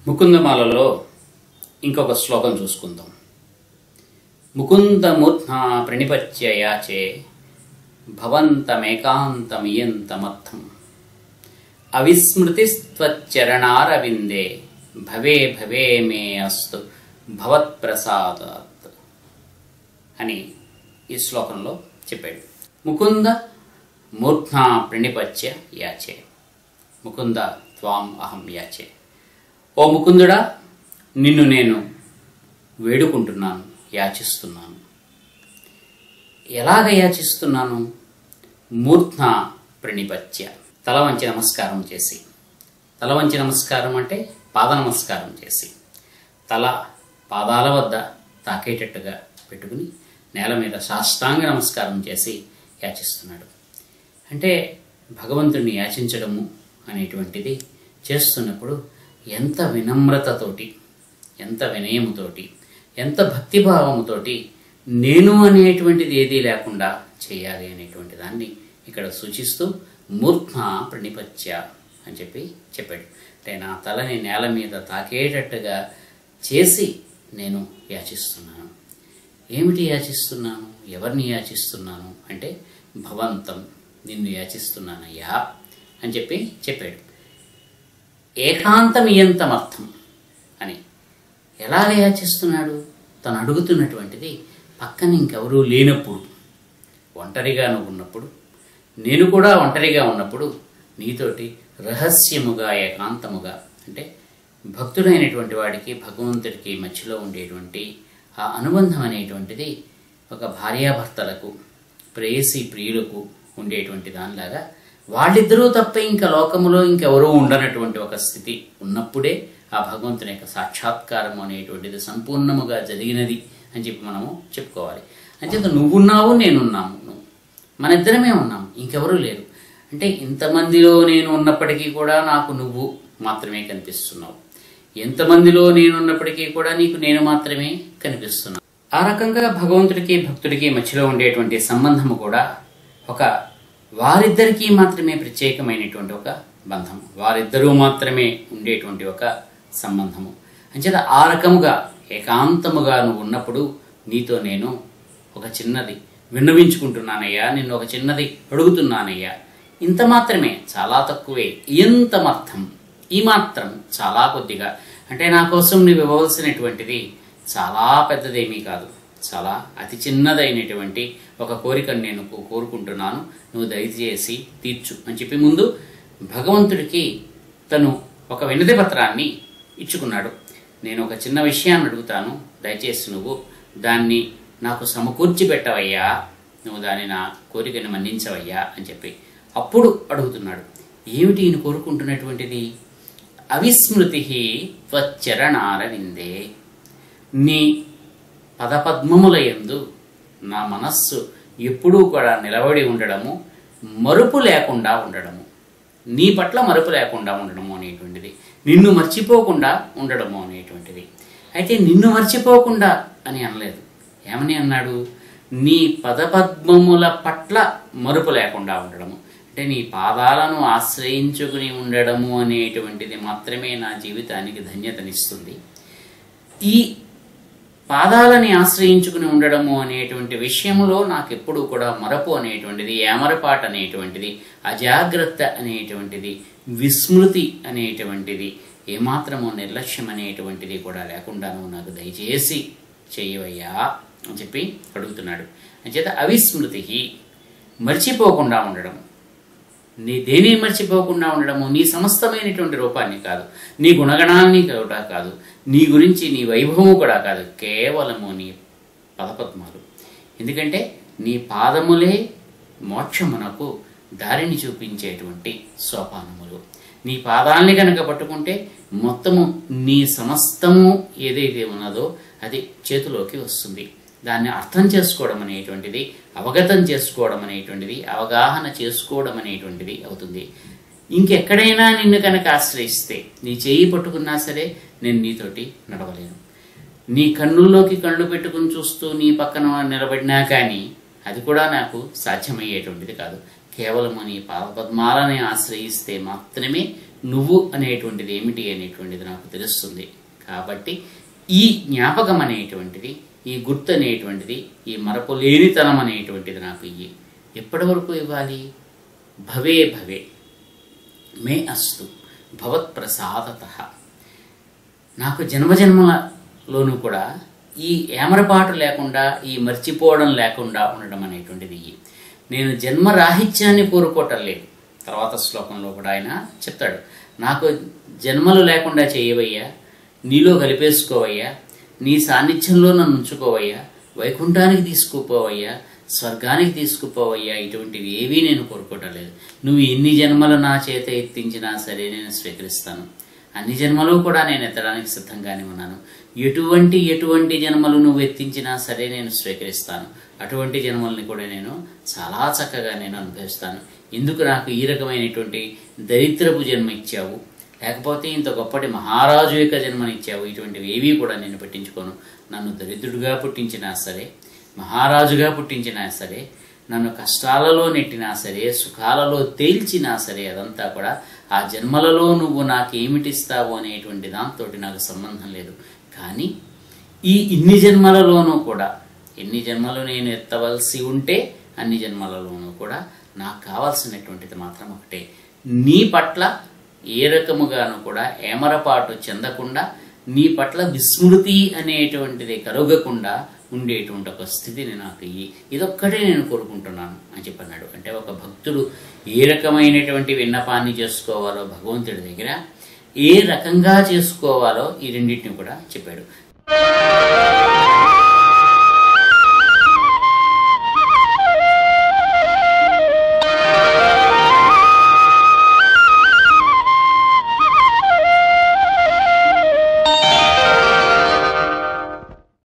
ముకుందమాలలో ఇంకొక శ్లోకం చూసుకుందాం. ముకుందమూర్ధ్నా ప్రణిపత్య యాచే భవంతమేకాంతమియంతమర్థం అవిస్మృతిస్త్వచ్చరణారవిందే భవే భవే మే అస్తు భవత్ప్రసాదాత్ అని ఈ శ్లోకంలో చెప్పాడు. ముకుంద మూర్ధ్నా ప్రణిపత్య యాచే, ముకుంద త్వాం అహం యాచే. ఓ ముకుందుడా, నిన్ను నేను వేడుకుంటున్నాను, యాచిస్తున్నాను. ఎలాగ యాచిస్తున్నాను? మూర్ధ్న ప్రణిపత్య, తల వంచి నమస్కారం చేసి. తల వంచి నమస్కారం అంటే పాద నమస్కారం చేసి, తల పాదాల వద్ద తాకేటట్టుగా పెట్టుకుని నేల మీద సాష్టాంగ నమస్కారం చేసి యాచిస్తున్నాడు. అంటే భగవంతుణ్ణి యాచించడము అనేటువంటిది చేస్తున్నప్పుడు ఎంత వినమ్రతతోటి, ఎంత వినయముతోటి, ఎంత భక్తిభావముతోటి నేను అనేటువంటిది ఏదీ లేకుండా చేయాలి అనేటువంటి దాన్ని ఇక్కడ సూచిస్తూ మూర్ధ్న ప్రణిపత్య అని చెప్పాడు. అంటే నా తలని నేల మీద తాకేటట్టుగా చేసి నేను యాచిస్తున్నాను. ఏమిటి యాచిస్తున్నాను? ఎవరిని యాచిస్తున్నాను అంటే భవంతం, నిన్ను యాచిస్తున్నానయ్యా అని చెప్పాడు. ఏకాంతమియంతమర్థం అని ఎలాగ యాచిస్తున్నాడు? తను అడుగుతున్నటువంటిది పక్కన ఇంకెవరూ లేనప్పుడు, ఒంటరిగా నువ్వు ఉన్నప్పుడు, నేను కూడా ఒంటరిగా ఉన్నప్పుడు నీతోటి రహస్యముగా ఏకాంతముగా, అంటే భక్తుడైనటువంటి వాడికి భగవంతుడికి మధ్యలో ఉండేటువంటి ఆ అనుబంధం అనేటువంటిది ఒక భార్యాభర్తలకు, ప్రేయసి ప్రియులకు ఉండేటువంటి దానిలాగా వాళ్ళిద్దరూ తప్ప ఇంకా లోకములో ఇంకెవరూ ఉండనటువంటి ఒక స్థితి ఉన్నప్పుడే ఆ భగవంతుని యొక్క సాక్షాత్కారం అనేటువంటిది సంపూర్ణముగా జరిగినది అని మనము చెప్పుకోవాలి. అంచేత నువ్వున్నావు, నేనున్నాము, మన ఇద్దరమే ఉన్నాము, ఇంకెవరూ లేరు. అంటే ఇంతమందిలో నేను ఉన్నప్పటికీ కూడా నాకు నువ్వు మాత్రమే కనిపిస్తున్నావు, ఎంతమందిలో నేనున్నప్పటికీ కూడా నీకు నేను మాత్రమే కనిపిస్తున్నావు. ఆ రకంగా భగవంతుడికి భక్తుడికి మధ్యలో ఉండేటువంటి సంబంధము కూడా ఒక వారిద్దరికీ మాత్రమే ప్రత్యేకమైనటువంటి ఒక బంధము, వారిద్దరూ మాత్రమే ఉండేటువంటి ఒక సంబంధము. అంచేత ఆ రకముగా ఏకాంతముగా నువ్వు ఉన్నప్పుడు నీతో నేను ఒక చిన్నది విన్నవించుకుంటున్నానయ్యా, నిన్ను ఒక చిన్నది అడుగుతున్నానయ్యా. ఇంత మాత్రమే, చాలా తక్కువే. ఎంతమర్థం, ఈ మాత్రం చాలా కొద్దిగా. అంటే నా కోసం నువ్వు ఇవ్వవలసినటువంటిది చాలా పెద్దదేమీ కాదు, చాలా అతి చిన్నదైనటువంటి ఒక కోరికను నేను కోరుకుంటున్నాను, నువ్వు దయచేసి తీర్చు అని ముందు భగవంతుడికి తను ఒక వినతి పత్రాన్ని ఇచ్చుకున్నాడు. నేను ఒక చిన్న విషయాన్ని అడుగుతాను, దయచేసి నువ్వు దాన్ని నాకు సమకూర్చి పెట్టవయ్యా, నువ్వు దాన్ని నా కోరికను మన్నించవయ్యా అని అప్పుడు అడుగుతున్నాడు. ఏమిటి ఈయన కోరుకుంటున్నటువంటిది? అవిస్మృతి త్వచ్చరణారవిందే, నీ పదపద్మములయందు నా మనస్సు ఎప్పుడూ కూడా నిలబడి ఉండడము, మరుపు లేకుండా ఉండడము, నీ పట్ల మరుపు లేకుండా ఉండడము అనేటువంటిది, నిన్ను మర్చిపోకుండా ఉండడము అనేటువంటిది. అయితే నిన్ను మర్చిపోకుండా అని అనలేదు, ఏమని అన్నాడు? నీ పదపద్మముల పట్ల మరుపు లేకుండా ఉండడము, అంటే నీ పాదాలను ఆశ్రయించుకుని ఉండడము అనేటువంటిది మాత్రమే నా జీవితానికి ధన్యతనిస్తుంది. ఈ పాదాలని ఆశ్రయించుకుని ఉండడము అనేటువంటి విషయంలో నాకెప్పుడు కూడా మరపు అనేటువంటిది, ఏమరపాటు అనేటువంటిది, అజాగ్రత్త అనేటువంటిది, విస్మృతి అనేటువంటిది, ఏమాత్రము నిర్లక్ష్యం అనేటువంటిది కూడా లేకుండా నువ్వు నాకు దయచేసి చేయవయ్యా అని అడుగుతున్నాడు. అంచేత అవిస్మృతి, మర్చిపోకుండా ఉండడం, నీ దేని మర్చిపోకుండా ఉండడము, నీ సమస్తమైనటువంటి రూపాన్ని కాదు, నీ గుణగణాన్ని కూడా కాదు, నీ గురించి నీ వైభవము కూడా కాదు, కేవలము నీ పదపద్మాలు. ఎందుకంటే నీ పాదములే మోక్షమునకు దారిని చూపించేటువంటి సోపానములు. నీ పాదాలని కనుక పట్టుకుంటే మొత్తము నీ సమస్తము ఏదైతే ఉన్నదో అది చేతిలోకి వస్తుంది. దాన్ని అర్థం చేసుకోవడం అనేటువంటిది, అవగతం చేసుకోవడం అనేటువంటిది, అవగాహన చేసుకోవడం అనేటువంటిది అవుతుంది. ఇంకెక్కడైనా నిన్ను కనుక ఆశ్రయిస్తే, నీ చేయి పట్టుకున్నా సరే నేను నీతోటి నడవలేను. నీ కన్నుల్లోకి కళ్ళు పెట్టుకుని చూస్తూ నీ పక్కన నిలబడినా కానీ అది కూడా నాకు సాధ్యమయ్యేటువంటిది కాదు. కేవలము నీ పాదపద్మాలని ఆశ్రయిస్తే మాత్రమే నువ్వు అనేటువంటిది ఏమిటి అనేటువంటిది నాకు తెలుస్తుంది. కాబట్టి ఈ జ్ఞాపకం అనేటువంటిది, ఈ గుర్తు అనేటువంటిది, ఈ మరపులేనితనం అనేటువంటిది నాకు ఇయ్యి. ఎప్పటి వరకు ఇవ్వాలి? భవే భవే మే అస్తు భవత్ప్రసాదతః. నాకు జన్మజన్మలలోనూ కూడా ఈ ఏమరపాటు లేకుండా, ఈ మర్చిపోవడం లేకుండా ఉండడం అనేటువంటిది. నేను జన్మరాహిత్యాన్ని కోరుకోవటం లేదు. తర్వాత శ్లోకంలో కూడా ఆయన చెప్తాడు, నాకు జన్మలు లేకుండా చేయవయ్యా, నీలో కలిపేసుకోవయ్యా, నీ సాన్నిధ్యంలో నన్ను ఉంచుకోవయ్యా, వైకుంఠానికి తీసుకుపోవయ్యా, స్వర్గానికి తీసుకుపోవయ్యా, ఇటువంటివి ఏవీ నేను కోరుకోవటం లేదు. నువ్వు ఎన్ని జన్మలు నా చేత ఎత్తించినా సరే నేను స్వీకరిస్తాను. అన్ని జన్మలు కూడా నేను ఎత్తడానికి సిద్ధంగానే ఉన్నాను. ఎటువంటి జన్మలు నువ్వు ఎత్తించినా సరే నేను స్వీకరిస్తాను. అటువంటి జన్మల్ని కూడా నేను చాలా చక్కగా నేను అనుభవిస్తాను. ఎందుకు నాకు ఈ రకమైనటువంటి దరిద్రపు జన్మ ఇచ్చావు, లేకపోతే ఇంత గొప్పటి మహారాజు యొక్క జన్మనిచ్చావు, ఇటువంటివి ఏవీ కూడా నేను పట్టించుకోను. నన్ను దరిద్రుడిగా పుట్టించినా సరే, మహారాజుగా పుట్టించినా సరే, నన్ను కష్టాలలో నెట్టినా సరే, సుఖాలలో తేల్చినా సరే, అదంతా కూడా ఆ జన్మలలో నువ్వు నాకేమిటిస్తావు అనేటువంటి దాంతో నాకు సంబంధం లేదు. కానీ ఇన్ని జన్మలలోనూ కూడా, ఎన్ని జన్మలు నేను ఎత్తవలసి ఉంటే అన్ని జన్మలలోనూ కూడా నాకు కావాల్సినటువంటిది మాత్రం ఒకటే, నీ పట్ల ఏ రకముగాను కూడా ఏమరపాటు చెందకుండా, నీ పట్ల విస్మృతి అనేటువంటిది కలుగకుండా ఉండేటువంటి ఒక స్థితిని నాకు ఇదొక్కటే నేను కోరుకుంటున్నాను అని చెప్పన్నాడు. అంటే ఒక భక్తుడు ఏ రకమైనటువంటి విన్నపాన్ని చేసుకోవాలో భగవంతుడి దగ్గర, ఏ రకంగా చేసుకోవాలో ఈ రెండింటిని కూడా చెప్పాడు.